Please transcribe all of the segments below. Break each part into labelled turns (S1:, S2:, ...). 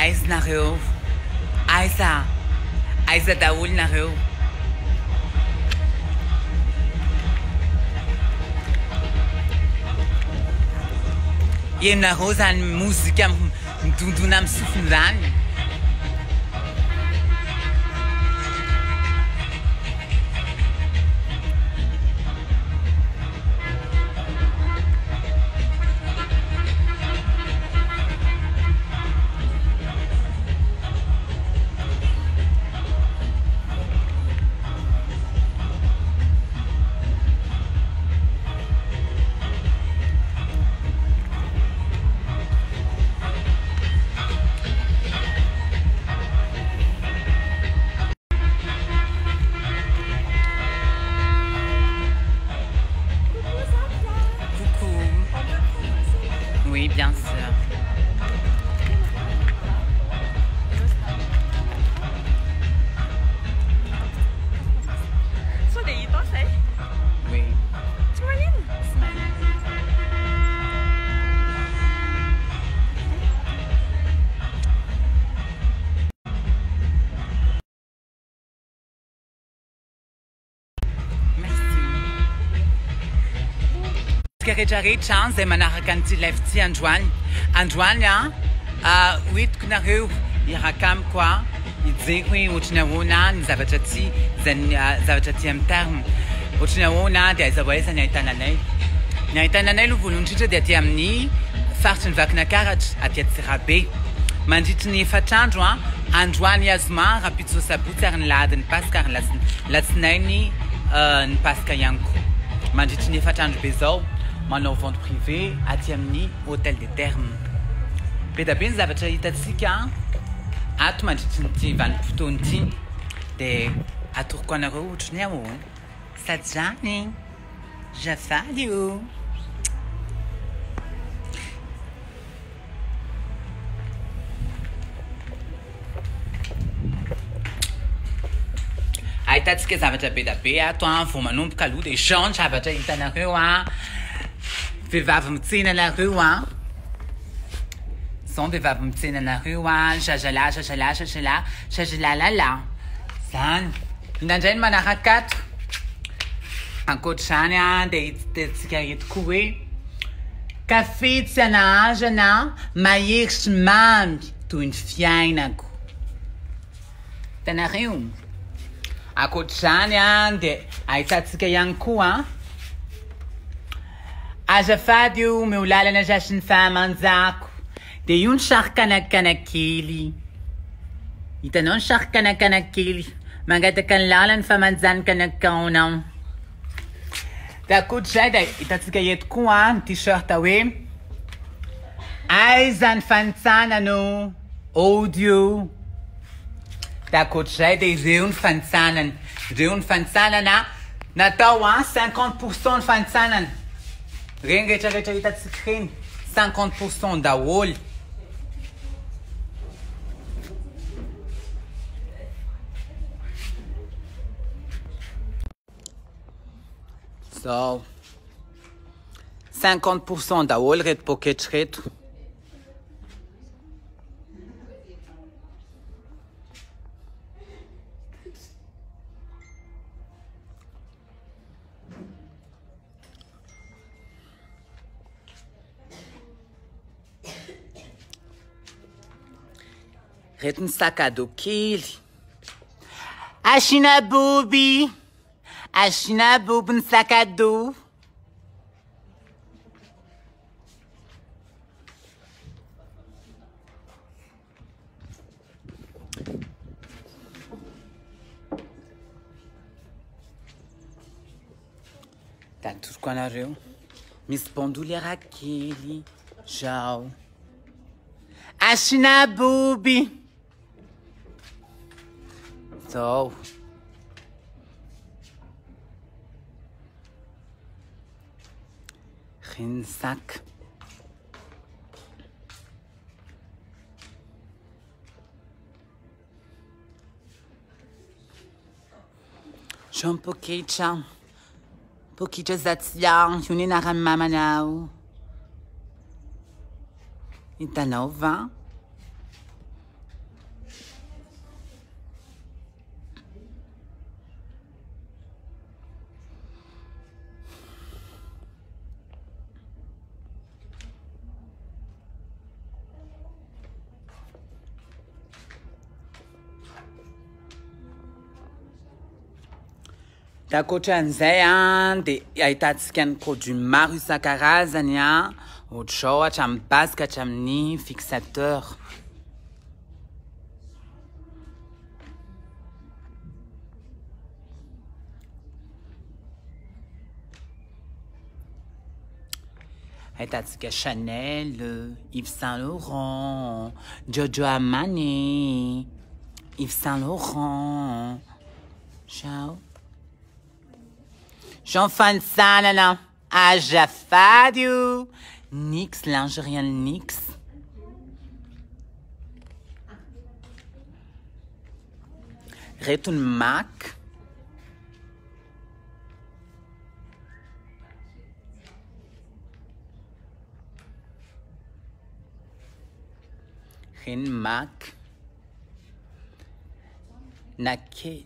S1: Ais na reu. Aisa daul na reu. Jem na rosa an música do nam sufndan. Oui, bien sûr.
S2: Så det gitt av seg?
S1: Oui.
S2: Smalin?
S1: Kerejari chance de manarakanti lefti Antoine. Antoine ya wit kunaru irakam kwa idzekwi uchinawona nizavachati zavachati amtarm uchinawona de zaweza nyaitananai nyaitananai luvulunchite de tiamni fartin vakna karaj atiatsirabe manditni fatandwa Antoine yazma rapitso sabutar laden paskar lasnaini paska yanku manditni fatandwa bezo Mano vente privée, à Tiamni, hôtel des Thermes. Pédapin, Zavacha Itatsika, Atmanti Van Putonti, de Aturkonaro, Chnewo, Sajani, Jafaliu. Aitatsika Zavacha Pédapé, toi, Fomanom Kalou, des gens, Zavacha Itanarewa. Vivavum tsina na rua. Son vivavum tsina na rua. Jajala. La. San. Nanjen manarakat. Un coachania de cigarette coué. Café tsana jana. Maïx mam. Tu une fiaina go. Tanarium. Un coachania de aitatska yankua. Ajafadio meulala na jashin famanzako. De yun sharkanakili. Itanon sharkanakili. Magatakan lalan famanzan kanakaunam. Da kutjada itatsikayet kuan t-shirt awe. Aizan fansana no. Audio. Da kutjada reun fansanan. Reun fansanana. Natawa 50% fansanan. Rien que tu as 50% d'awol. So, 50% d'awol, red pocket red. Retten sacado kili. Ashina booby sacado. Tanto quando eu me espondulhar aquele. Tchau. Ashina booby. So. Rinsack. Schon pokicha. Pokicha zatzia. Yuni naram mama now. Itanova. Takotr'an'izay dia ahitantsika ny produit maro isan-karazany ohatra zao hatramin'ny base ka hatramin'ny fixateur. Ahitantsika Chanel, Yves Saint Laurent, Giorgio Armani, Yves Saint Laurent. Ciao. Jean Fansanana, Ajafadio, Nix, lingerie Nix. Retourne Mac. Ren Mac. Nake.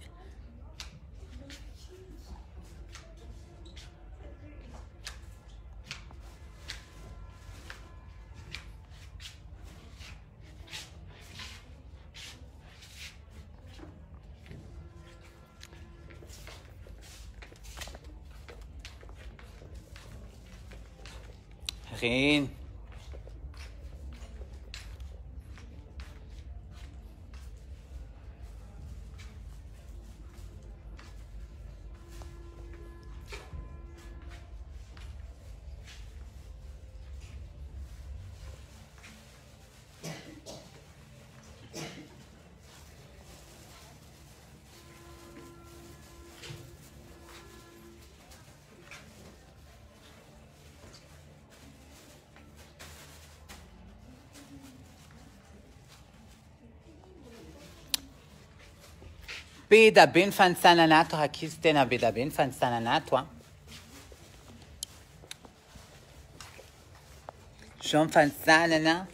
S1: Ren. Beda ben fansanana to hakis tena beda ben fansanana to. Jean fansanana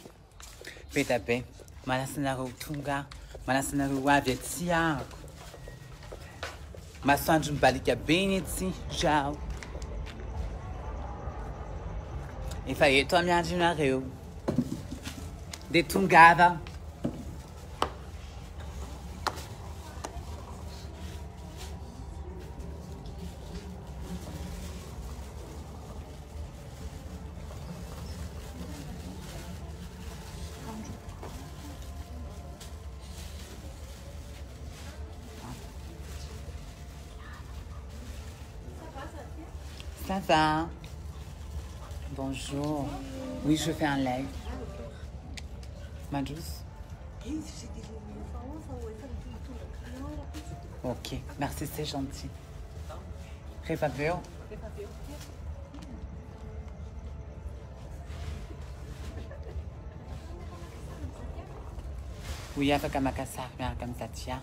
S1: beda ben manasana tonga manasana avy aty ako. Masoandro mibalika ben ity. Ciao. Efa eto amiandro nareo. De tongava. Ça va? Bonjour. Oui, je fais un live. Ma douce? Ok, merci, c'est gentil. Refaveur? Oui, avec un macassar, mais comme ça, tiens.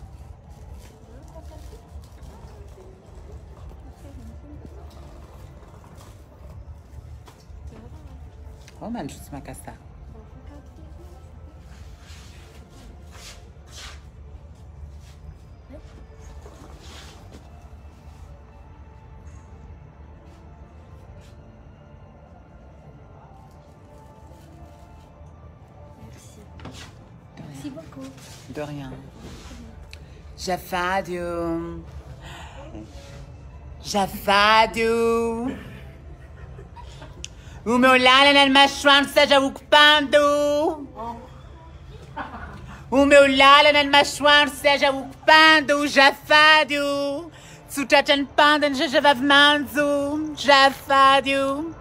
S1: Oh, man, juste macassar.
S2: Merci beaucoup.
S1: De rien. Jafadio. Jafadio. O meu lala na machwan seja ocupando. O meu lala na machwan seja ocupando. Jafadio. Sutachan pandan jajavavmanzo. Jafadio.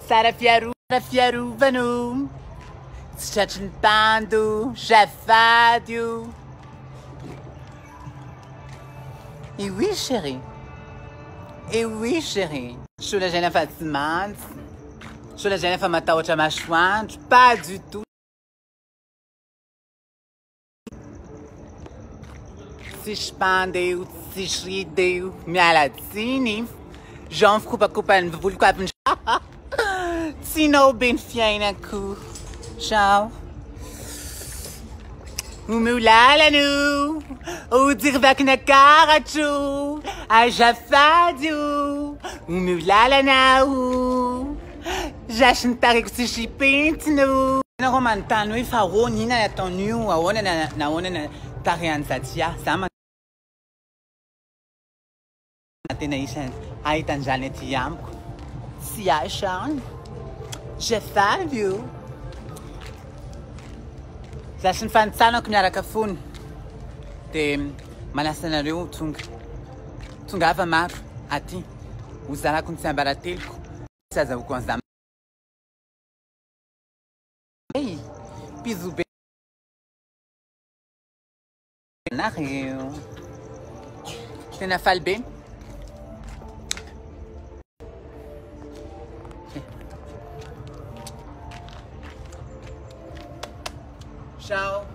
S1: Sarafiaru vanu. Sutachan pando. Jafadio. Et oui, chérie. Et oui, chérie. Je suis la jeune Fatima. Je suis la jeune femme à Taocha Machouan. Pas du tout. Si je pendais ou si je ridais ou mais à la tini. J'en fous pas couper une voulu quoi. Tino ben fier un coup. Ciao. O meu lalanu, o dirvac na carachu, a jafádio, o meu lalanau, já chantare com se chipintino. Na romantano e farou nina na tonu, a ona na ona na tarian satia, sama Natination, Aitan Janet Yamko. See, I Sean. Je found you. Zashin Fansano Knarakafun. The Manasanario Tungava Mar Ati. Usara Kunsambaratilko. Says a Kwanzam. Hey, Pizube. Nario. Tenafalbe. Ciao.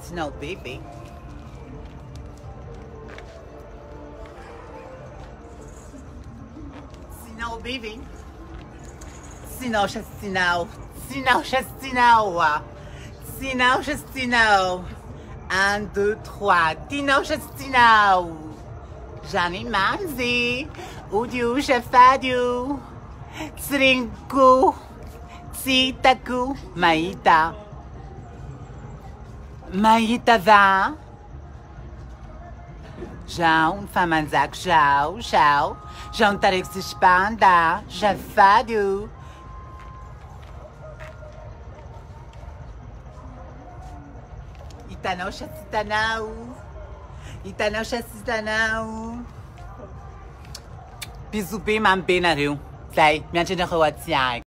S1: Snow baby. Snow baby. Snow Snow. Snow Snow. Snow Snow. 1, 2, 3. Tino Snow. Johnny Manzi. Udiu Chefadiu. Srinku, Sitaku, Maita. Maita va. João, Famanzak, João. João Tarek Spanda, Jafadu. Itanosha Sitanau. Itanosha Sitanau. Bisubim am Benariu. Sei, minha gente não